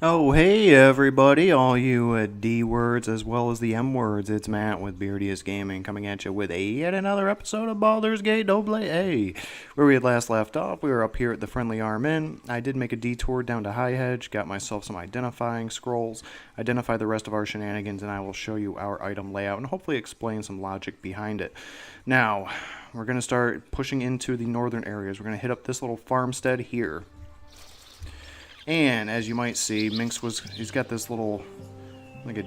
Oh, hey everybody, all you D words as well as the M words. It's Matt with Beardiest Gaming coming at you with yet another episode of Baldur's Gate Double A. Where we had last left off, we were up here at the Friendly Arm Inn. I did make a detour down to High Hedge, got myself some identifying scrolls, identified the rest of our shenanigans, and I will show you our item layout and hopefully explain some logic behind it. Now, we're going to start pushing into the northern areas. We're going to hit up this little farmstead here. And as you might see, he's got this little, like a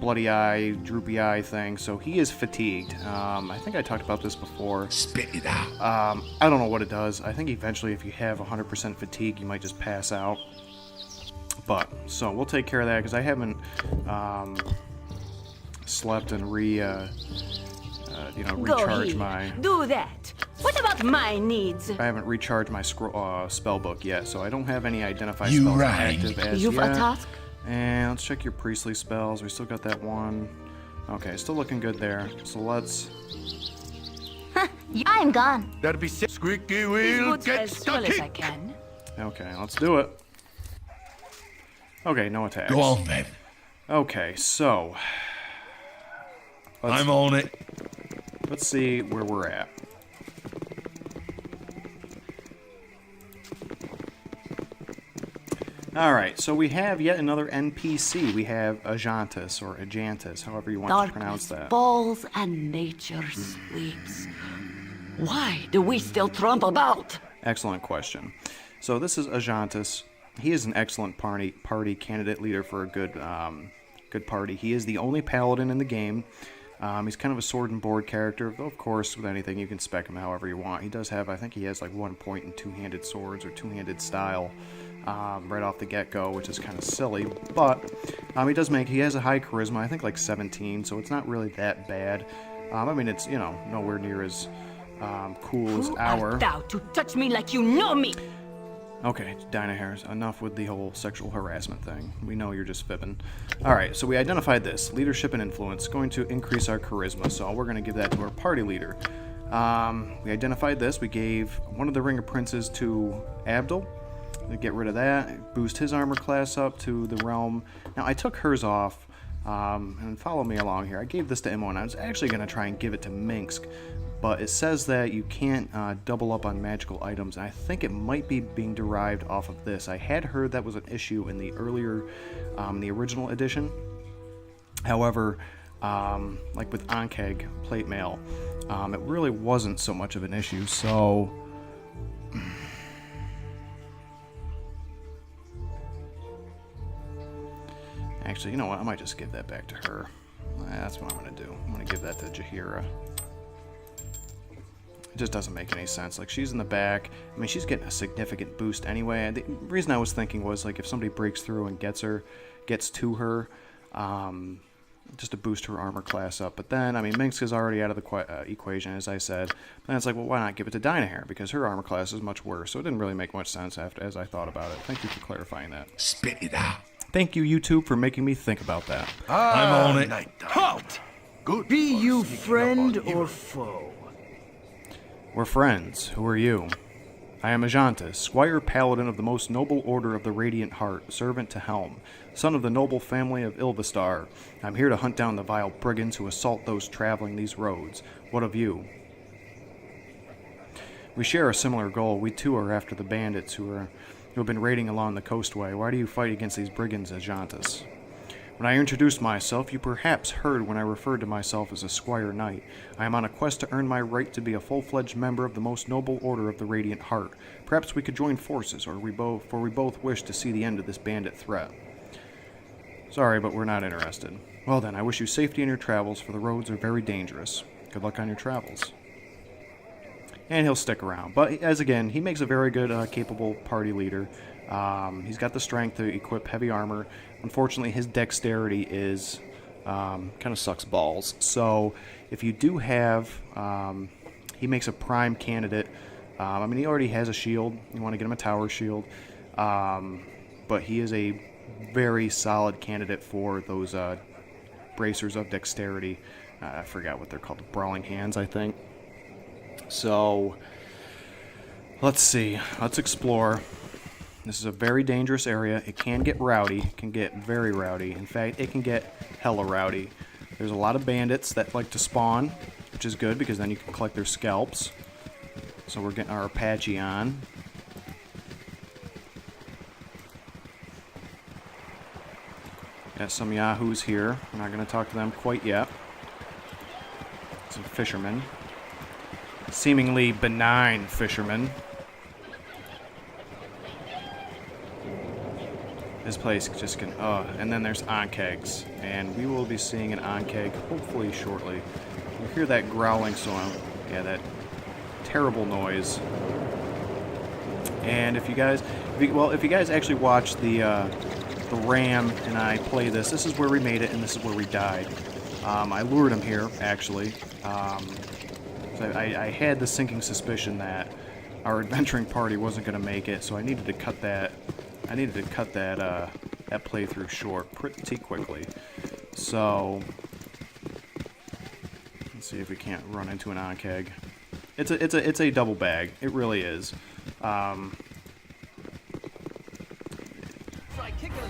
bloody eye, droopy eye thing, so he is fatigued. I think I talked about this before. Spit it out. I don't know what it does. I think eventually if you have 100% fatigue, you might just pass out. So we'll take care of that, because I haven't slept and recharged my... Do that. What about my needs? I haven't recharged my spell book yet, so I don't have any identified You spells right. active as You've yet. a task? And let's check your priestly spells. We still got that one. Okay, still looking good there. So let's... I'm gone. That'll be sick. Squeaky wheel As gets well as I stuck. can. Okay, let's do it. Okay, no attacks. Go on then. Okay, so... I'm on it. Let's see where we're at. Alright, so we have yet another NPC. We have Ajantis, or Ajantis, however you want to pronounce Darkness that. falls and nature sleeps. Why do we still trump about? Excellent question. So this is Ajantis. He is an excellent party candidate leader for a good party. He is the only paladin in the game. He's kind of a sword and board character. Of course, with anything, you can spec him however you want. He does have, I think he has like 1 point in two-handed swords or two-handed style right off the get-go, which is kind of silly. But he has a high charisma, I think like 17, so it's not really that bad. I mean, it's, nowhere near as cool as Who our... art thou to touch me like you know me? Okay, Dynahares, enough with the whole sexual harassment thing. We know you're just fibbing. Alright, so we identified this. Leadership and influence. Going to increase our charisma, so we're going to give that to our party leader. We identified this. We gave one of the Ring of Princes to Abdul. To get rid of that. Boost his armor class up to the realm. Now, I took hers off, and follow me along here. I gave this to Immo, and I was actually going to try and give it to Minsk. But it says that you can't double up on magical items, and I think it might be being derived off of this. I had heard that was an issue in the earlier, the original edition. However, like with Ankheg plate mail, it really wasn't so much of an issue, so... Actually, you know what? I might just give that back to her. That's what I'm going to do. I'm going to give that to Jaheira. It just doesn't make any sense. Like, she's in the back. I mean, she's getting a significant boost anyway. The reason I was thinking was, like, if somebody breaks through and gets to her, just to boost her armor class up. But then, I mean, Minsk is already out of the equation, as I said. Then it's like, well, why not give it to Dynahair? Because her armor class is much worse. So it didn't really make much sense as I thought about it. Thank you for clarifying that. Spit it out. Thank you, YouTube, for making me think about that. I'm on it. Halt! Good. Be you friend or foe? We're friends. Who are you? I am Ajantis, Squire Paladin of the most noble order of the Radiant Heart, servant to Helm, son of the noble family of Ilvastar. I'm here to hunt down the vile brigands who assault those traveling these roads. What of you? We share a similar goal. We too are after the bandits who have been raiding along the coastway. Why do you fight against these brigands, Ajantis? When I introduced myself, you perhaps heard when I referred to myself as a Squire Knight. I am on a quest to earn my right to be a full-fledged member of the most noble order of the Radiant Heart. Perhaps we could join forces, for we both wish to see the end of this bandit threat. Sorry, but we're not interested. Well then, I wish you safety in your travels, for the roads are very dangerous. Good luck on your travels. And he'll stick around. But, as again, he makes a very good, capable party leader. He's got the strength to equip heavy armor. Unfortunately, his dexterity is kind of sucks balls. So if you do have, he makes a prime candidate. I mean, he already has a shield. You want to get him a tower shield. But he is a very solid candidate for those bracers of dexterity. I forgot what they're called. Brawling hands, I think. So let's see. Let's explore. This is a very dangerous area. It can get rowdy. It can get very rowdy. In fact, it can get hella rowdy. There's a lot of bandits that like to spawn, which is good because then you can collect their scalps. So we're getting our Apache on. Got some yahoos here. I'm not going to talk to them quite yet. Some fishermen. Seemingly benign fishermen. This place just can... and then there's Ankhegs. And we will be seeing an Ankheg hopefully shortly. You hear that growling sound. Yeah, that terrible noise. And if you guys... if you guys actually watch the Ram and I play this, this is where we made it and this is where we died. I lured him here, actually. So I had the sinking suspicion that our adventuring party wasn't going to make it, so I needed to cut that... that playthrough short pretty quickly. So let's see if we can't run into an Ankheg. It's a double bag. It really is.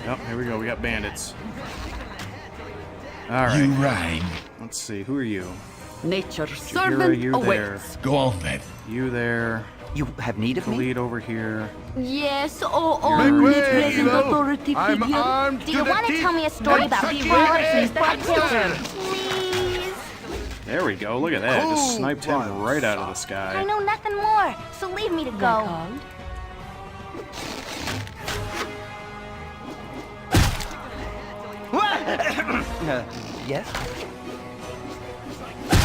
Yep, here we go. We got bandits. All right. You rang. Let's see. Who are you? Nature's Jahira, servant you there. awaits. Go on then. You there. You have need of me? Khalid over here. Yes, Only present Hero. authority I'm figure. armed Do to you the want to teeth tell me a story and about such frogs as and bucktails? Baxter. Please? There we go. Look at that. Just Cool sniped him runs. right out of the I sky. know nothing more, so leave me to go. Yes?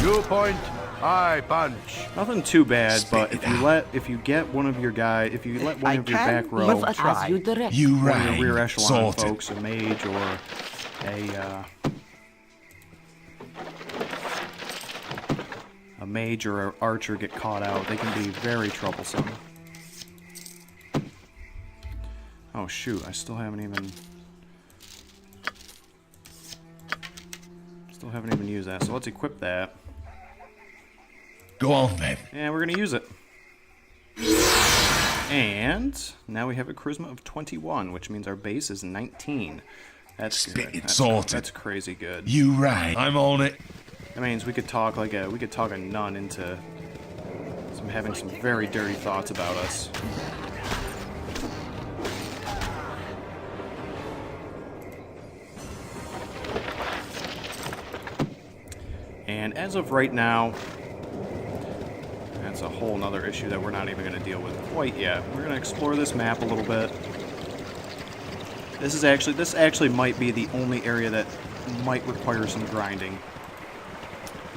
You point, I punch. Nothing too bad, but Spit if it you out. if you get one of your if you let one I of your can back row, live one a try. As you direct. You of rang. your rear echelon Sorted. folks, a mage or a mage or an archer get caught out, they can be very troublesome. Oh shoot, I still haven't even used that. So let's equip that. Go on then. And we're gonna use it. And now we have a charisma of 21, which means our base is 19. That's good. Spit it, sorted. That's crazy good. You rang. I'm on it. That means we could talk a nun into having some very dirty thoughts about us. And as of right now, that's a whole nother issue that we're not even going to deal with quite yet. We're going to explore this map a little bit. This actually might be the only area that might require some grinding.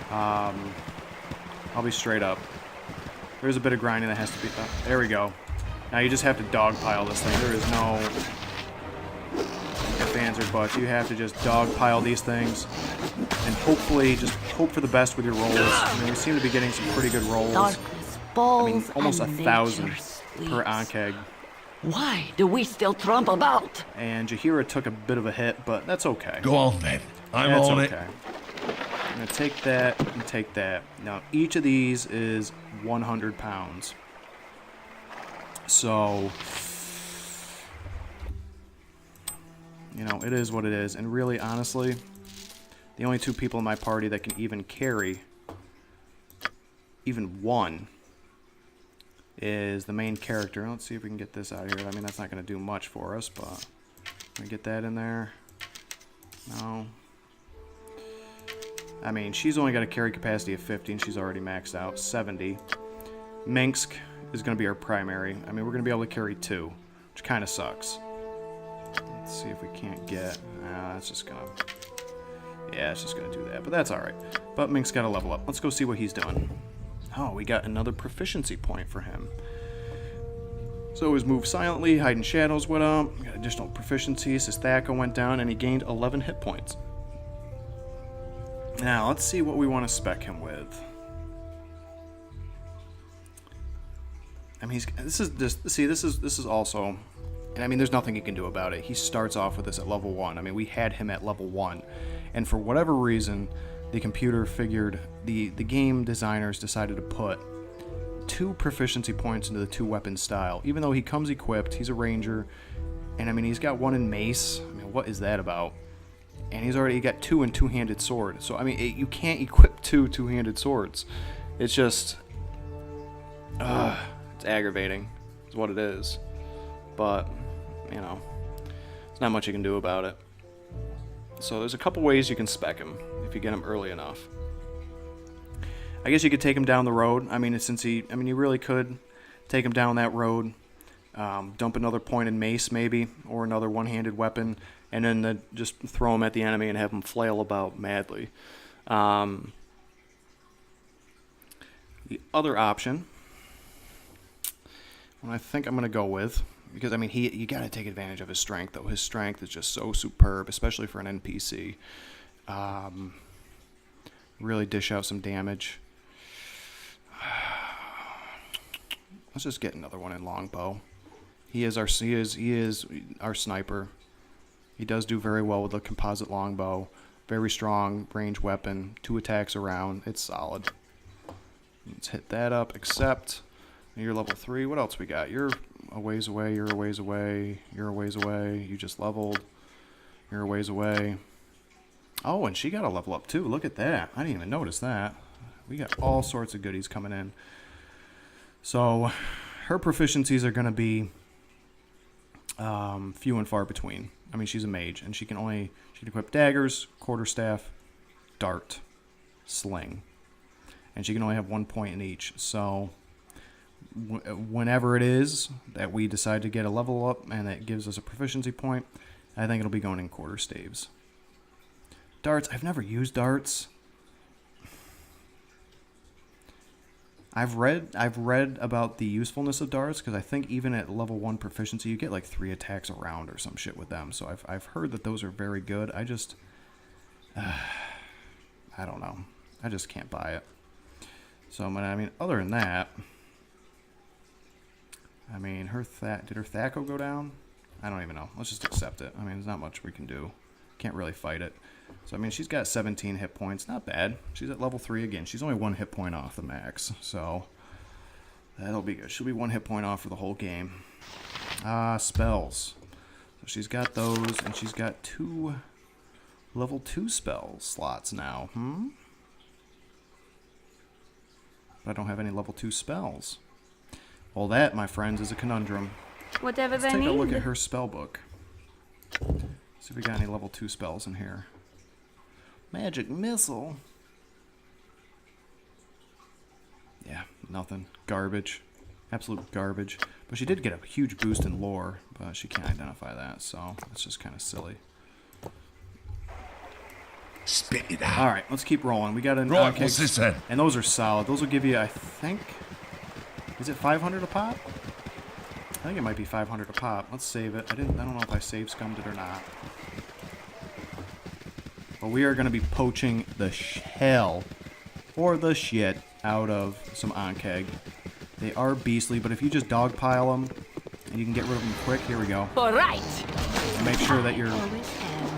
I'll be straight up. There's a bit of grinding that has to be... there we go. Now you just have to dogpile this thing. There is no ifs, ands, or buts. You have to just dogpile these things and hopefully just hope for the best with your rolls. I mean, we seem to be getting some pretty good rolls. Darkness I falls mean, almost and 1,000 nature per sleeps. Ankheg. Why do we still trump about? And Jahira took a bit of a hit, but that's okay. Go on then. I'm That's on okay. I'm going to take that and take that. Now, each of these is 100 pounds. So, you know, it is what it is. And really, honestly, the only two people in my party that can even carry even one is the main character. Let's see if we can get this out of here. I mean, that's not going to do much for us, but can we get that in there? No. I mean, she's only got a carry capacity of 50, and she's already maxed out. 70. Minsk is going to be our primary. I mean, we're going to be able to carry 2, which kind of sucks. Let's see if we can't get... that's just going to... yeah, it's just going to do that, but that's alright. But Mink's got to level up. Let's go see what he's doing. Oh, we got another proficiency point for him. So his move silently, hide in shadows went up, got additional proficiencies, his Thaka went down, and he gained 11 hit points. Now, let's see what we want to spec him with. I mean, this is also, and I mean, there's nothing you can do about it. He starts off with this at level 1. I mean, we had him at level 1, and for whatever reason, the computer figured, the game designers decided to put 2 proficiency points into the 2 weapon style. Even though he comes equipped, he's a ranger, and I mean he's got 1 in mace. I mean, what is that about? And he's already got 2 in two-handed sword. So I mean, you can't equip 2 two-handed swords. It's just, it's aggravating. Is what it is. But you know, there's not much you can do about it. So there's a couple ways you can spec him if you get him early enough. I guess you could take him down the road. I mean, you really could take him down that road, dump another point in mace maybe, or another one-handed weapon, and then just throw him at the enemy and have him flail about madly. The other option, what I think I'm going to go with, because I mean, you got to take advantage of his strength, though. His strength is just so superb, especially for an NPC. Really dish out some damage. Let's just get another one in longbow. He is our sniper. He does do very well with the composite longbow. Very strong range weapon. 2 attacks around. It's solid. Let's hit that up. Accept. You're level 3. What else we got? You're a ways away. You're a ways away. You're a ways away. You just leveled. You're a ways away. Oh, and she got a level up too. Look at that. I didn't even notice that. We got all sorts of goodies coming in. So her proficiencies are going to be few and far between. I mean, she's a mage, and she can equip daggers, quarterstaff, dart, sling, and she can only have 1 point in each. So whenever it is that we decide to get a level up and that gives us a proficiency point, I think it'll be going in quarterstaves. Darts, I've never used darts. I've read about the usefulness of darts, because I think even at level 1 proficiency you get like 3 attacks a round or some shit with them. So I've heard that those are very good. I just I don't know. I just can't buy it. So I mean, other than that, I mean, did her Thaco go down? I don't even know. Let's just accept it. I mean, there's not much we can do. Can't really fight it. So, I mean, she's got 17 hit points. Not bad. She's at level 3 again. She's only 1 hit point off the max. So, that'll be good. She'll be 1 hit point off for the whole game. Spells. So, she's got those, and she's got 2 level 2 spell slots now. But I don't have any level 2 spells. Well, that, my friends, is a conundrum. Whatever Let's they take need. a look at her spell book. See if we got any level 2 spells in here. Magic missile. Yeah, nothing. Garbage. Absolute garbage. But she did get a huge boost in lore, but she can't identify that, so it's just kind of silly. Spit it out. Alright, let's keep rolling. We got an Right, Ankheg, what's this then? and those are solid. Those will give you, I think... Is it 500 a pop? I think it might be 500 a pop. Let's save it. I don't know if I save scummed it or not. But we are going to be poaching the hell or the shit out of some Ankheg. They are beastly, but if you just dogpile them and you can get rid of them quick, here we go. All right. And make sure that you're... Always am.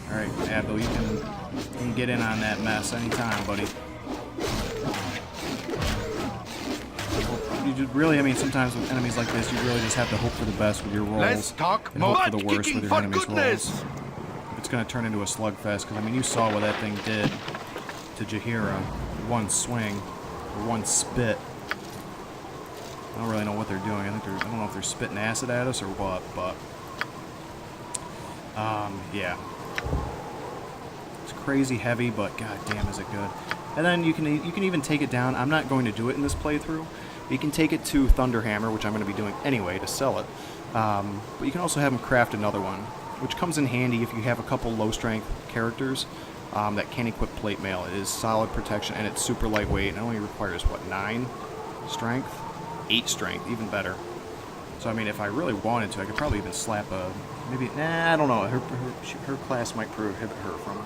Alright, Abdul, you can get in on that mess anytime, buddy. You just really, I mean, sometimes with enemies like this, you really just have to hope for the best with your rolls. Let's talk and hope more for the worst kicking, with your for enemies' goodness. rolls. It's going to turn into a slugfest, because, I mean, you saw what that thing did to Jaheira. One swing, or one spit. I don't really know what they're doing. I don't know if they're spitting acid at us or what, but... yeah. It's crazy heavy, but god damn is it good. And then you can even take it down. I'm not going to do it in this playthrough. But you can take it to Thunderhammer, which I'm going to be doing anyway to sell it. But you can also have them craft another one, which comes in handy if you have a couple low-strength characters that can equip plate mail. It is solid protection, and it's super lightweight, and it only requires, what, 9 strength? 8 strength, even better. So, I mean, if I really wanted to, I could probably even slap a... Maybe... Nah, I don't know. Her class might prohibit her from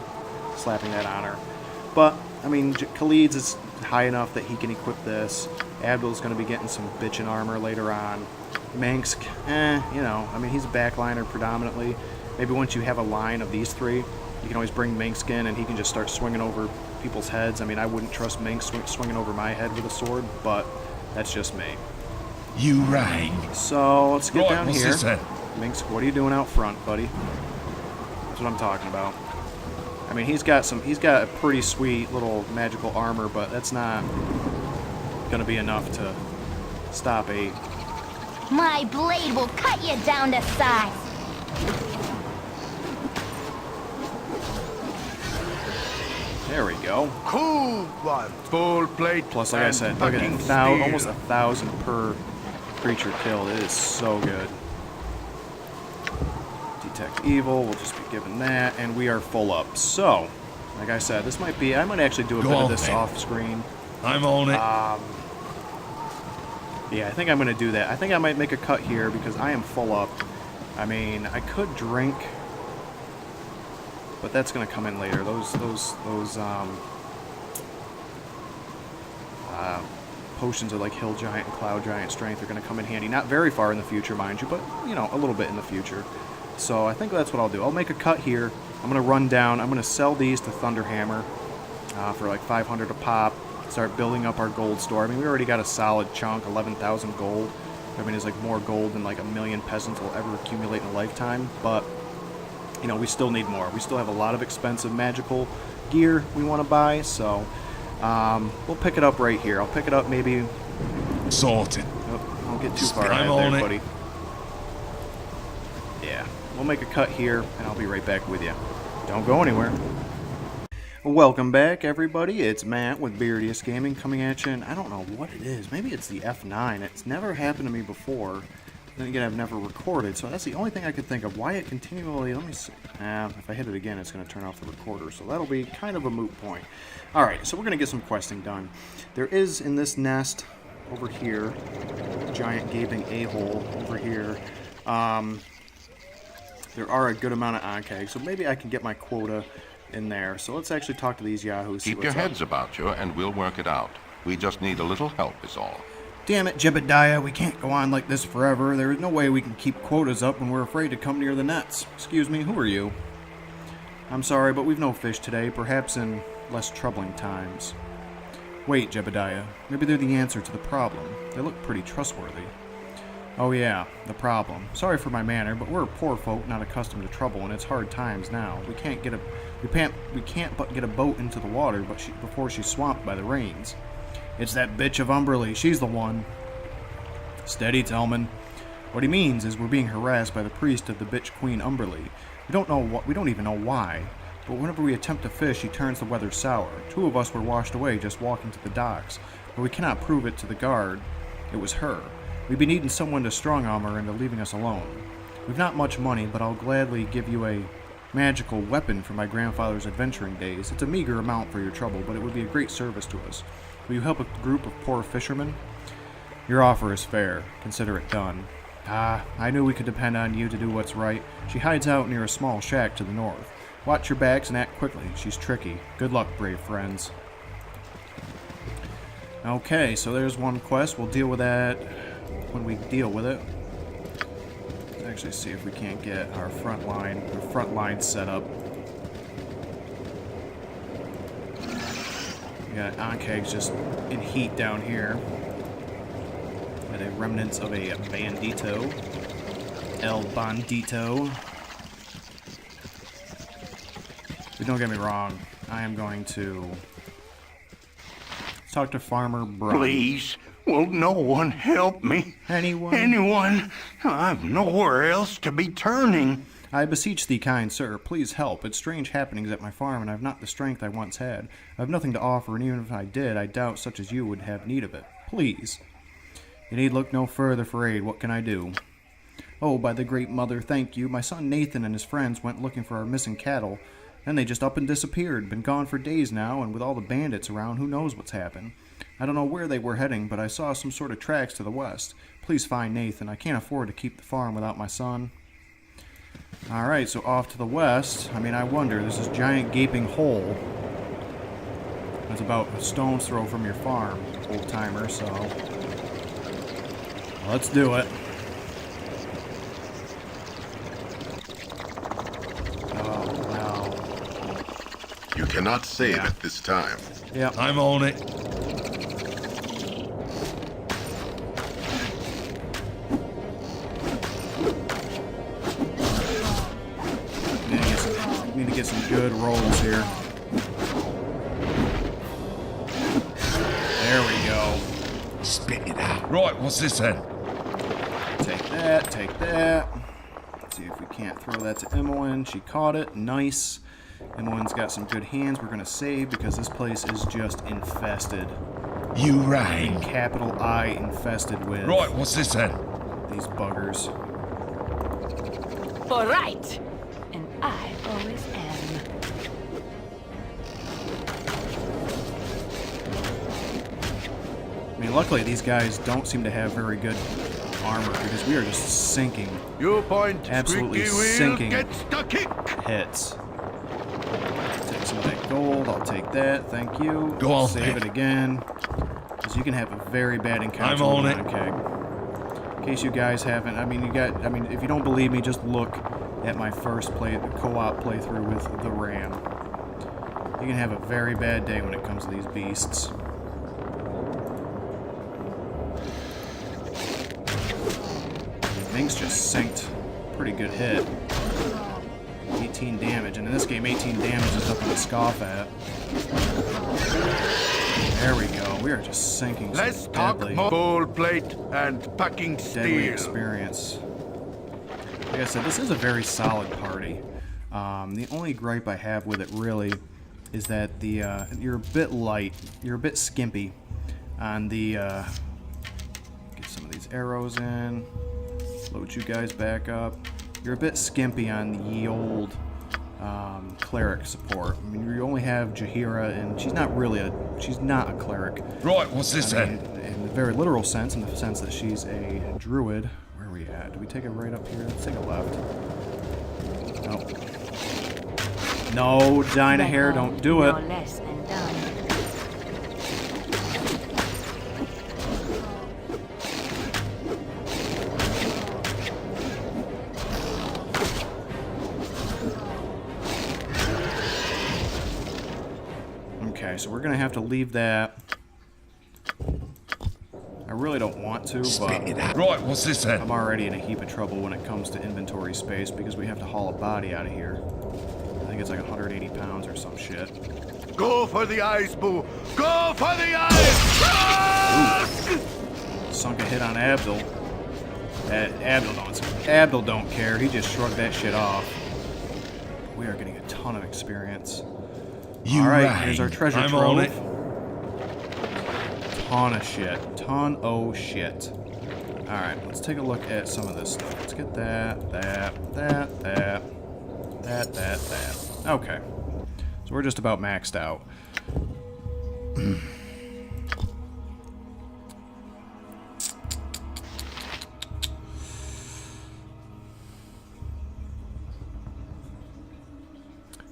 slapping that on her. But, I mean, Khalid's is high enough that he can equip this. Abdul's going to be getting some bitchin' armor later on. Mengsk, you know, I mean, he's a backliner predominantly. Maybe once you have a line of these 3, you can always bring Mengsk in and he can just start swinging over people's heads. I mean, I wouldn't trust Mink swinging over my head with a sword, but that's just me. You right. So let's get Right, down what's here. this then? Minx, what are you doing out front, buddy? That's what I'm talking about. I mean, he's got a pretty sweet little magical armor, but that's not gonna be enough to stop a... My blade will cut you down to size. There we go. Cool one. Full plate. Plus, like I said, look at it, almost 1,000 per creature killed. It is so good. Detect evil. We'll just be given that, and we are full up. So, like I said, this might be. I might actually do a bit of this off screen. I'm on it. Yeah, I think I'm gonna do that. I think I might make a cut here because I am full up. I mean, I could drink, but that's gonna come in later. Those potions of like Hill Giant and Cloud Giant strength are gonna come in handy. Not very far in the future, mind you, but you know, a little bit in the future. So I think that's what I'll do. I'll make a cut here. I'm gonna run down. I'm gonna sell these to Thunderhammer for like 500 a pop. Start building up our gold store. I mean, we already got a solid chunk, 11,000 gold. I mean, it's like more gold than like 1,000,000 peasants will ever accumulate in a lifetime. But you know, we still need more. We still have a lot of expensive magical gear we want to buy, so we'll pick it up right here. I'll pick it up maybe... Sorted. Oh, don't get too far I'm ahead on there, it. buddy. Yeah, we'll make a cut here, and I'll be right back with you. Don't go anywhere. Welcome back, everybody. It's Matt with Beardius Gaming coming at you, and I don't know what it is. Maybe it's the F9. It's never happened to me before. Then again, I've never recorded, so that's the only thing I could think of. Why it continually... Let me see. If I hit it again, it's going to turn off the recorder, so that'll be kind of a moot point. Alright, so we're going to get some questing done. There is, in this nest over here, giant gaping a-hole over here, there are a good amount of Ankheg, so maybe I can get my quota in there. So let's actually talk to these yahoos. Keep your heads about you, and we'll work it out. We just need a little help, is all. Damn it, Jebediah, we can't go on like this forever. There is no way we can keep quotas up when we're afraid to come near the nets. Excuse me, who are you? I'm sorry, but we've no fish today, perhaps in less troubling times. Wait, Jebediah, maybe they're the answer to the problem. They look pretty trustworthy. Oh yeah, the problem. Sorry for my manner, but we're poor folk not accustomed to trouble, and it's hard times now. We can't but get a boat into the water before she's swamped by the rains. It's that bitch of Umberly. She's the one. Steady, Tellman. What he means is we're being harassed by the priest of the bitch Queen Umberly. We don't even know why. But whenever we attempt to fish, he turns the weather sour. 2 of us were washed away just walking to the docks, but we cannot prove it to the guard. It was her. We've been needing someone to strong-arm her into leaving us alone. We've not much money, but I'll gladly give you a magical weapon from my grandfather's adventuring days. It's a meager amount for your trouble, but it would be a great service to us. Will you help a group of poor fishermen? Your offer is fair. Consider it done. Ah, I knew we could depend on you to do what's right. She hides out near a small shack to the north. Watch your backs and act quickly. She's tricky. Good luck, brave friends. Okay, so there's one quest. We'll deal with that when we deal with it. Let's actually see if we can't get our front line set up. We got Ankheg's just in heat down here. Got a remnants of a bandito. El Bandito. But don't get me wrong, I am going to talk to Farmer Brun. Please, will no one help me? Anyone? Anyone? I've nowhere else to be turning. I beseech thee, kind sir, please help. It's strange happenings at my farm, and I've not the strength I once had. I have nothing to offer, and even if I did, I doubt such as you would have need of it. Please. You need look no further for aid. What can I do? Oh, by the Great Mother, thank you. My son Nathan and his friends went looking for our missing cattle. Then they just up and disappeared. Been gone for days now, and with all the bandits around, who knows what's happened. I don't know where they were heading, but I saw some sort of tracks to the west. Please find Nathan. I can't afford to keep the farm without my son. Alright, so off to the west. I mean, I wonder, there's this giant gaping hole. It's about a stone's throw from your farm, old-timer, so... let's do it. You cannot save at this time. Yep. I'm on it. Need to get some good rolls here. There we go. Spit it out. Right, what's this then? Take that, take that. Let's see if we can't throw that to Imoen. She caught it. Nice. Imoen's got some good hands. We're going to save because this place is just infested. You rang. Capital I infested with. Right, what's this then? These buggers. For right. And I always am. I mean, luckily these guys don't seem to have very good armor because we are just sinking. You point, Absolutely Squeaky Wheel sinking gets the kick. hits. Take some of that gold. I'll take that. Thank you. Go on, Save it again. Because you can have a very bad encounter I'm on with it. Ankheg. In case you guys haven't, I mean, if you don't believe me, just look at my first co-op playthrough with the Ram. You can have a very bad day when it comes to these beasts. Minx just synced. Pretty good hit. 18 damage, and in this game, 18 damage is nothing to scoff at. There we go. We are just sinking some Let's talk deadly, gold plate and packing deadly steel. experience. Like I said, this is a very solid party. The only gripe I have with it really is that you're a bit light, you're a bit skimpy on the. Get some of these arrows in. Load you guys back up. You're a bit skimpy on the old cleric support. I mean, you only have Jaheira, and she's not a cleric. Right, what's this I mean, then? in the very literal sense, in the sense that she's a druid. Where are we at? Do we take it right up here? Let's take a left. Nope. No, Dinah hair, don't do it. No less than done. Okay, so we're gonna have to leave that. I really don't want to, Spit but it out. Right, what's this then? I'm already in a heap of trouble when it comes to inventory space because we have to haul a body out of here. I think it's like 180 pounds or some shit. Go for the eyes, Boo. Go for the eyes. Sunk a hit on Abdul. Abdul don't care. He just shrugged that shit off. We are getting a ton of experience. You All right, rang. here's our treasure I'm trove. on it. Ton of shit. Ton o' shit. Alright, let's take a look at some of this stuff. Let's get that. Okay. So we're just about maxed out.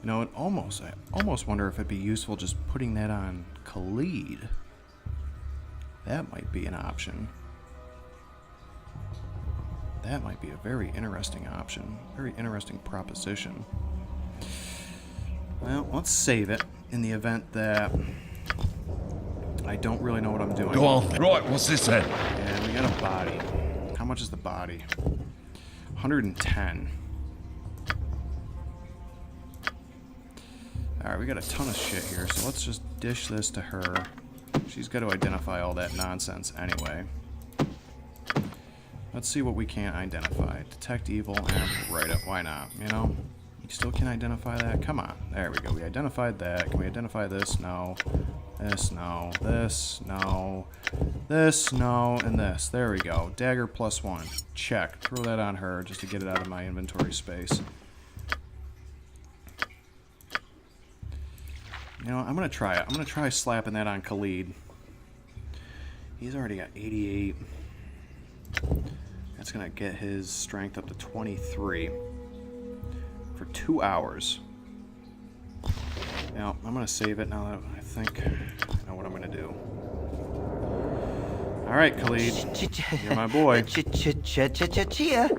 You know, I almost wonder if it'd be useful just putting that on Khalid. That might be an option. That might be a very interesting option. Very interesting proposition. Well, let's save it in the event that I don't really know what I'm doing. Go on. Right, what's this then? And we got a body. How much is the body? 110. Alright, we got a ton of shit here, so let's just dish this to her. She's got to identify all that nonsense anyway. Let's see what we can't identify. Detect evil, and write it. Why not? You know? You still can't identify that? Come on. There we go. We identified that. Can we identify this? No. This, no. This, no. This, no. And this. There we go. Dagger +1. Check. Throw that on her just to get it out of my inventory space. You know, I'm gonna try it. I'm gonna try slapping that on Khalid. He's already got 88. That's gonna get his strength up to 23 for 2 hours. Now, I'm gonna save it now that I think I know what I'm gonna do. All right, Khalid, you're my boy. Chia.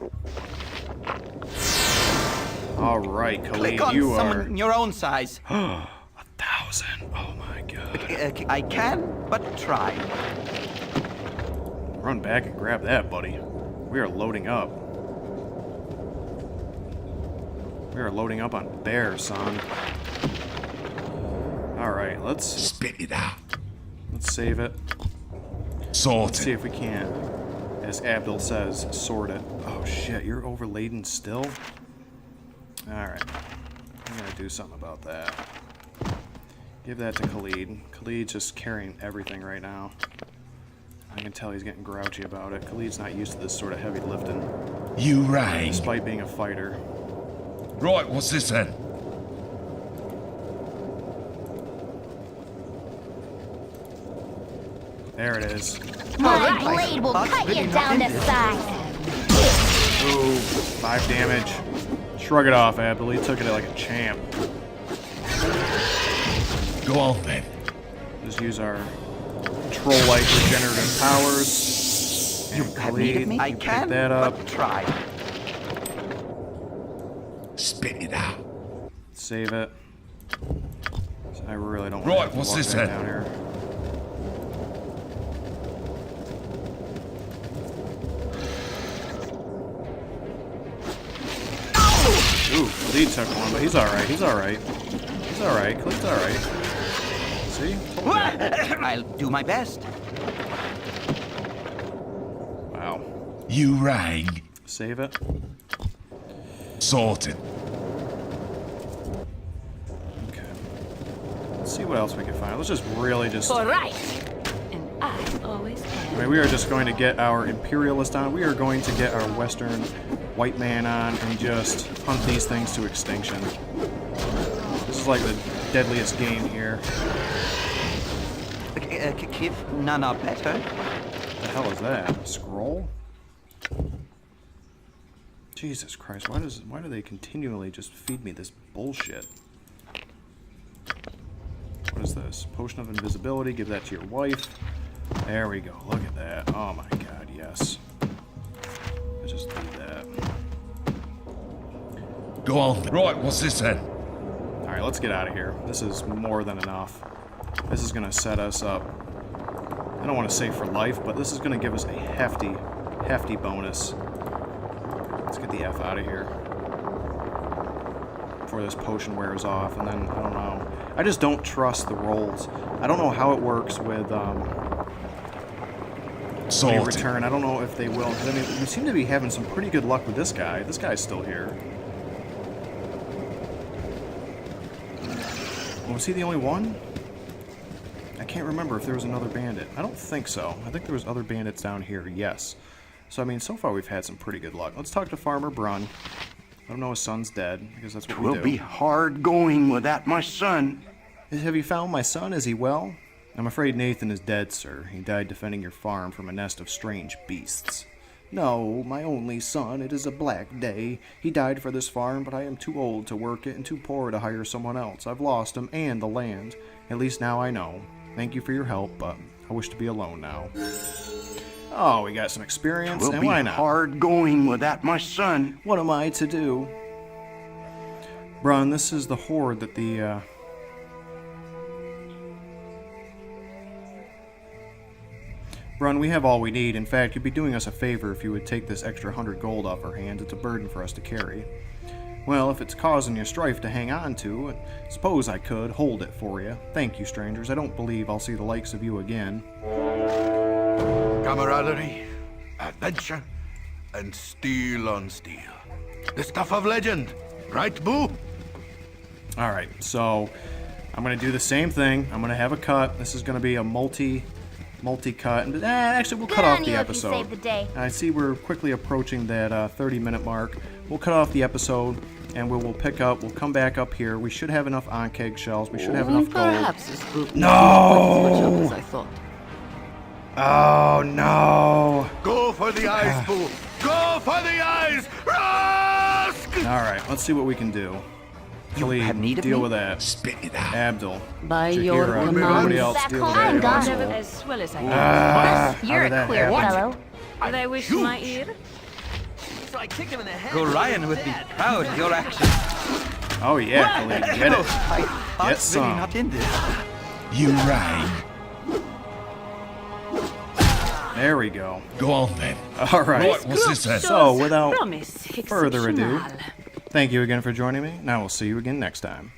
All right, Khalid, Click on you someone are your own size. frozen. Oh my god. I can, but try. Run back and grab that, buddy. We are loading up. We are loading up on bears, son. Alright, let's Spit it out. save it. Sort Let's see it. if we can, as Abdul says, sort it. Oh shit, you're overladen still? Alright. I'm gonna do something about that. Give that to Khalid. Khalid's just carrying everything right now. I can tell he's getting grouchy about it. Khalid's not used to this sort of heavy lifting, You rang. despite being a fighter. Right, what's this then? There it is. My blade will cut you down to size. Ooh, 5 damage. Shrug it off, Abdul. He took it like a champ. Go on then. Just use our troll-like regenerative powers. You And have need of Khalid, me? you I pick can, that up. but try. Spit it out. Save it. I really don't Right, want to what's walk this back then? down here. Ooh, Khalid took one, but he's alright. He's alright. He's alright. Khalid's alright. See? Told ya. I'll do my best. Wow. You rang. Save it. Sorted. Okay. Let's see what else we can find. Let's just really just... For right. And I always am. I mean, we are just going to get our imperialist on. We are going to get our Western white man on and just hunt these things to extinction. This is like the deadliest game here. Kif, none are better. What the hell is that? A scroll? Jesus Christ! Why do they continually just feed me this bullshit? What is this? Potion of invisibility. Give that to your wife. There we go. Look at that. Oh my God! Yes. I just need that. Go on. Right, what's this then? All right, let's get out of here. This is more than enough. This is gonna set us up. I don't want to say for life, but this is gonna give us a hefty bonus. Let's get the F out of here before this potion wears off, and then, I don't know. I just don't trust the rolls. I don't know how it works with when you Sorted. return. I don't know if they will. 'Cause, I mean, we seem to be having some pretty good luck with this guy. This guy's still here. Oh, was he the only one? I can't remember if there was another bandit. I don't think so. I think there was other bandits down here, yes. So, I mean, so far we've had some pretty good luck. Let's talk to Farmer Brun. Let him know his son's dead, because that's what we Will do. be hard going without my son. Have you found my son? Is he well? I'm afraid Nathan is dead, sir. He died defending your farm from a nest of strange beasts. No, my only son. It is a black day. He died for this farm, but I am too old to work it and too poor to hire someone else. I've lost him and the land. At least now I know. Thank you for your help, but I wish to be alone now. Oh, we got some experience, Will and be why not? hard going without my son. What am I to do? Brun, this is the horde that the, Brun, we have all we need. In fact, you'd be doing us a favor if you would take this extra 100 gold off our hands. It's a burden for us to carry. Well, if it's causing you strife to hang on to, suppose I could hold it for you. Thank you, strangers. I don't believe I'll see the likes of you again. Camaraderie, adventure, and steel on steel. The stuff of legend, right, Boo? Alright, so I'm going to do the same thing. I'm going to have a cut. This is going to be a multi-cut. And actually, we'll cut Good off on the you if you episode. saved the day. I see we're quickly approaching that 30-minute mark. We'll cut off the episode, and we'll pick up. We'll come back up here. We should have enough Ankheg shells. We should have enough gold. Perhaps this group No! not as much help as I thought. Oh, no! Go for the eyes, Boo! Go for the eyes! Rusk! Alright, let's see what we can do. Khalid, have need of deal me? with that. Spit it out. Abdul. By Jahira, your everybody command. else Back deal with home, that. gone. asshole. As well as I can. Ah, how You're did a that queer happen? fellow. Did I wish my ear? Gorion would be proud of your actions. Oh yeah, Khalid, get it. My heart's really some. not in this. You rang. There we go. Go on then. All right. Right, what's this then? So, without Promise further ado, exceptional. thank you again for joining me, and I will see you again next time.